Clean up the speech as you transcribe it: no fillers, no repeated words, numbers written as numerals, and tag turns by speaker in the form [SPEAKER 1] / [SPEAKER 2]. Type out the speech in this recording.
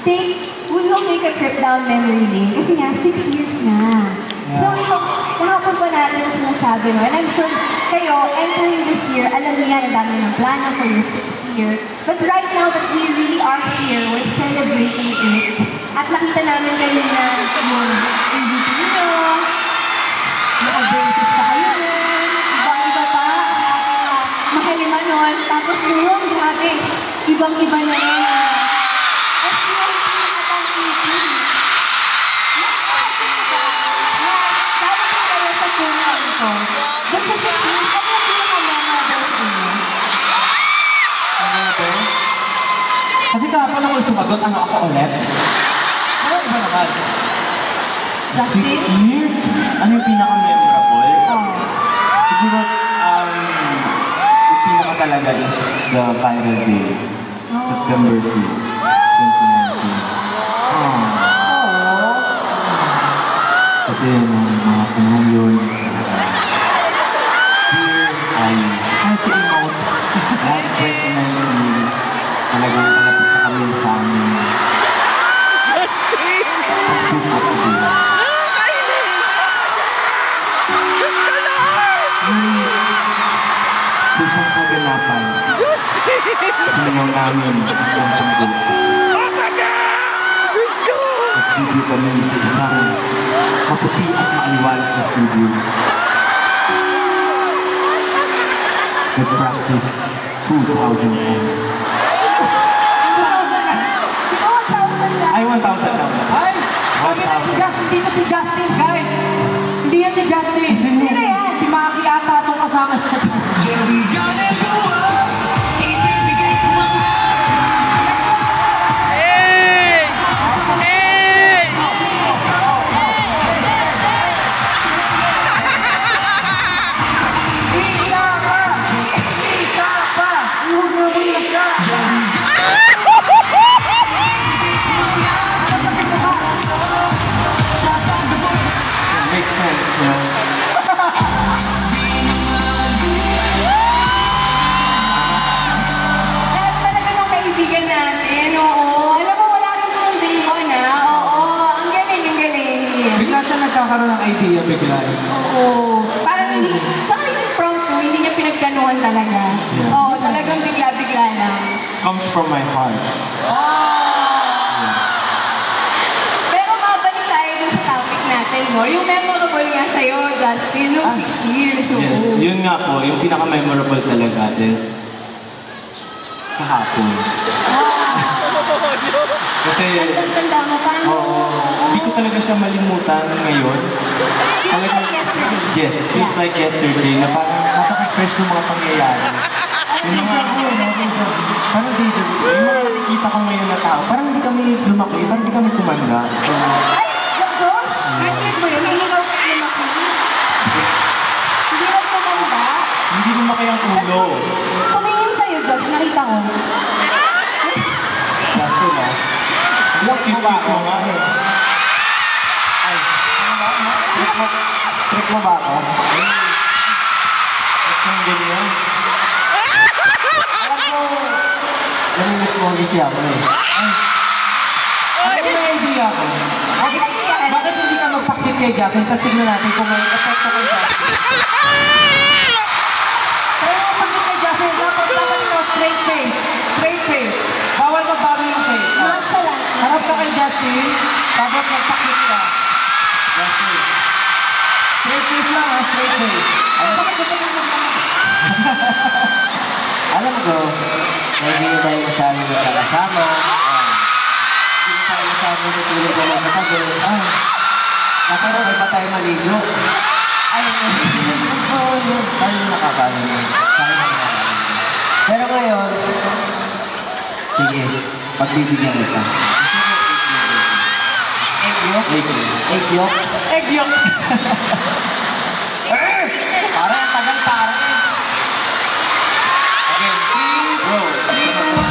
[SPEAKER 1] we'll take a trip down memory lane kasi nga 6 years na. Yeah. So ito, kahapon pa natin sinasabi, no? And I'm sure kayo, entering this year, alam niyo yan, ang dami ng plano for your 6th year. But right now that we really are here, we're celebrating it. At nakita namin kayo na yung MVP niyo, naka-braces pa kayo nun, ibang-iba pa ang ating mahalima nun. Tapos ngayon, grabe, ibang-iba na rin. Doon sa 6 years, ano yung pinaka-memorable sa inyo?
[SPEAKER 2] Memorable? Kasi kahapon ako sumagot, ano ako ulit? Ano iba naman?
[SPEAKER 1] Justin?
[SPEAKER 2] 6 years? Ano yung pinaka-memorable? Siguro, yung pinaka-talaga is the viral day. September 2, 2019. Kasi mga panahon yun, kasi emote. Last 2019, talagang malapit na kami sa amin.
[SPEAKER 3] Justin!
[SPEAKER 2] Pagsukat sa dila.
[SPEAKER 3] Diyos ka lang!
[SPEAKER 2] Pusong kaganapan.
[SPEAKER 3] Justin!
[SPEAKER 2] Sinayaw namin ang tanggol.
[SPEAKER 3] Papaga! Diyos ko!
[SPEAKER 2] Nag-video kami sa isang maputi at maaliwalas na studio. Nag-practice 2,000 times. Ay, 1,000 lang.
[SPEAKER 4] Ay! Sabi na si Justin, dito si Justin, guys! Hindi yan si Justin!
[SPEAKER 1] Sino yan?
[SPEAKER 4] Si Maki ata itong kasama natin.
[SPEAKER 2] Makes sense, no?
[SPEAKER 1] Lahat talaga ng kaibigan natin, oo. Alam mo, wala rin itong day one, ha? Oo, ang galing, ang galing.
[SPEAKER 4] Bigla siya nagkakaroon ng idea, bigla.
[SPEAKER 1] Oo. Parang hindi, tsaka yung prompt to, hindi niya pinagplanuhan talaga.
[SPEAKER 2] Yeah.
[SPEAKER 1] Oo, talagang bigla-bigla lang.
[SPEAKER 2] Comes from my heart.
[SPEAKER 1] Pero mabalik tayo dun sa topic natin, no? Yung memorable nga sa'yo, Justin, nung 6 years. Oo.
[SPEAKER 2] Yes, yun nga po, yung pinaka-memorable talaga is kahapon. Kasi,
[SPEAKER 1] Tanda mo pa, no?
[SPEAKER 2] hindi ko talaga siya malimutan ngayon.
[SPEAKER 1] Feels like yesterday.
[SPEAKER 2] Yes, it feels like yesterday na parang napaka-fresh yung mga pangyayari. Yung mga, parang deja vu. Yung mga nakikita ko ngayon na tao, parang hindi kami lumaki, parang hindi kami tumanda. So,
[SPEAKER 1] Ay, Josh, graduate mo yun, hindi ka lumaki. Hindi ka tumanda.
[SPEAKER 2] hindi lumaki ang ulo.
[SPEAKER 1] Tumingin sa'yo, Josh, nakita ko.
[SPEAKER 2] Last na. Ang cute ko nga eh. Ay, trick mo ba ako? Trick mo ganyan. Alam ko, namimiss mo kasi ako eh.
[SPEAKER 4] Ay, may idea ko. Bakit hindi ka magpakit kay Justin? Tapos tignan natin kung may epekto kay Justin. Try mo magpakit kay Justin. Dapat ikaw straight face. Straight face. Bawal magbago yung face.
[SPEAKER 1] Nonchalant.
[SPEAKER 4] Harap ka kay Justin, tapos magpakit ka.
[SPEAKER 2] Justin.
[SPEAKER 4] Straight face lang ha, straight face.
[SPEAKER 5] Alam ko, na hindi na tayo masyadong magkakasama. Hindi na tayo masyadong natulog na mga katabi. Nakasabay pa tayo maligo. Tayo nakakaligo. Pero ngayon, sige, pagbibigyan kita. Egg yolk? Egg yolk?
[SPEAKER 4] Egg yolk! Pare, ang tagal pare.
[SPEAKER 5] Okay, 3, go. 3, 2,